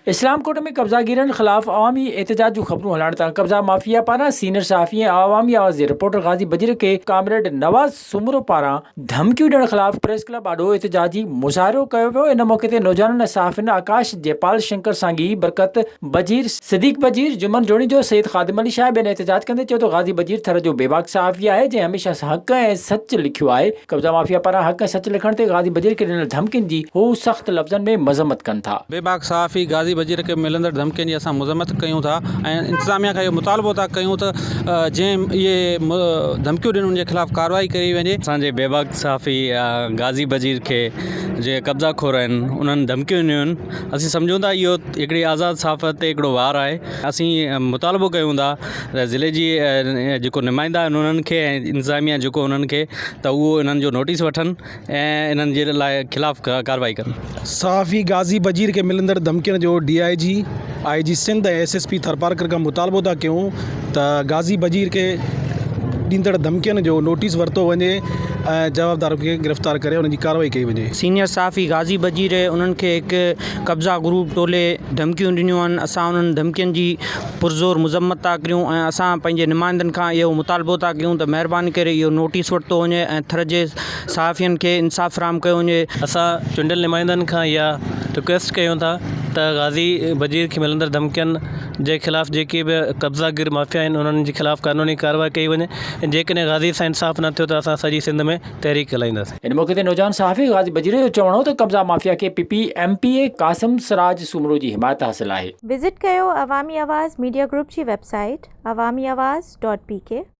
इस्लामकोट में कब्ज़ागिरनि ख़िलाफ़ अवामी एहतजाज जूं ख़बरूं हलण तां कब्ज़ा माफ़िया पारां सीनियर सहाफ़ी ऐं अवामी आवाज़ जे रिपोर्टर गाज़ी बजीर खे कामरेड नवाज़ सुमरो पारां धमकियूं ॾियण ख़िलाफ़ प्रेस क्लब आॾो एहतजाजी मुज़ाहिरो कयो वियो। इन मौक़े ते नौजवाननि सहाफ़ियुनि आकाश जयपाल शंकर सांगी, बरकत बजीर, सिद्दीक़ बजीर, जुमन जोणी जो सैयद ख़ादिम अली शाह ॿियनि एहतजाज कंदे चयो त गाज़ी बजीर थर जो बेबाक सहाफ़ी आहे जंहिं हमेशह हक़ ऐं सच लिखियो आहे। कब्ज़ा माफ़िया पारां हक़ ऐं सच लिखण ते गाज़ी बजीर खे ॾिनल धमकियुनि जी हू सख़्त लफ़्ज़नि में मज़म्मत कनि था। बेबाक सहाफ़ी गाज़ी बजीर खे मिलंदड़ धमकियुनि जी असां मज़म्मत कयूं था ऐं इंतिज़ामिया खां इहो मुतालबो था कयूं त जंहिं इहे धमकियूं ॾियनि उनजे ख़िलाफ़ कार्रवाई कई वञे। असांजे बेबाक सहाफ़ी गाज़ी बजीर खे जे कब्ज़ा खोर आहिनि उन्हनि धमकियूं ॾिनियूं आहिनि। असीं सम्झूं था इहो हिकिड़ी आज़ादु सहाफ़त ते हिकिड़ो वार आहे। असीं मुतालबो कयूं था त ज़िले जी जेको नुमाइंदा आहिनि उन्हनि खे ऐं इंतिज़ामिया जेको उन्हनि खे त उहो इन्हनि जो नोटिस वठनि ऐं इन्हनि जे लाइ ख़िलाफ़ कार्रवाई कनि। सहाफ़ी गाज़ी बजीर खे मिलंदड़ धमकियुनि जो DIG IG सिंध ऐं SSP थरपारकर खां मुतालबो था कयूं त गाज़ी बजीर खे ॾींदड़ धमकियुनि जो नोटिस वरितो वञे ऐं जवाबदार खे गिरफ़्तार करे उनजी कार्रवाई कई वञे। सीनियर सहाफ़ी गाज़ी बजीर उन्हनि खे हिकु कब्ज़ा ग्रुप टोले धमकियूं ॾिनियूं आहिनि। असां उन्हनि धमकियुनि जी पुरज़ोर मज़म्मत था करियूं ऐं असां पंहिंजे नुमाइंदनि खां इहो मुतालबो था कयूं त महिरबानी करे इहो नोटिस वरितो वञे ऐं थर जे सहाफ़ियुनि खे इंसाफ़ फ़राहम कयो वञे। असां चूंडियल नुमाइंदनि खां इहा रिक्वेस्ट कयूं था त गाज़ी बजीर खे मिलंदड़ धमकियुनि जे ख़िलाफ़ जेके बि कब्ज़ागिर माफ़िया आहिनि उन्हनि जे ख़िलाफ़ कानूनी कार्रवाई कई वञे ऐं जेकॾहिं गाज़ी सां इंसाफ़ न थियो त असां सॼी सिंध में तहरीक हलाईंदासीं। इन मौक़े ते नौजवान सहाफ़ी गाज़ी बजीर जो चवणो त कब्ज़ा माफ़िया खे PP MPA कासिम सिराज सुमरो जी हिमायत हासिल आहे। विज़िट कयो अवामी आवाज़ मीडिया ग्रुप जी वेबसाइट awamiawaz.pk।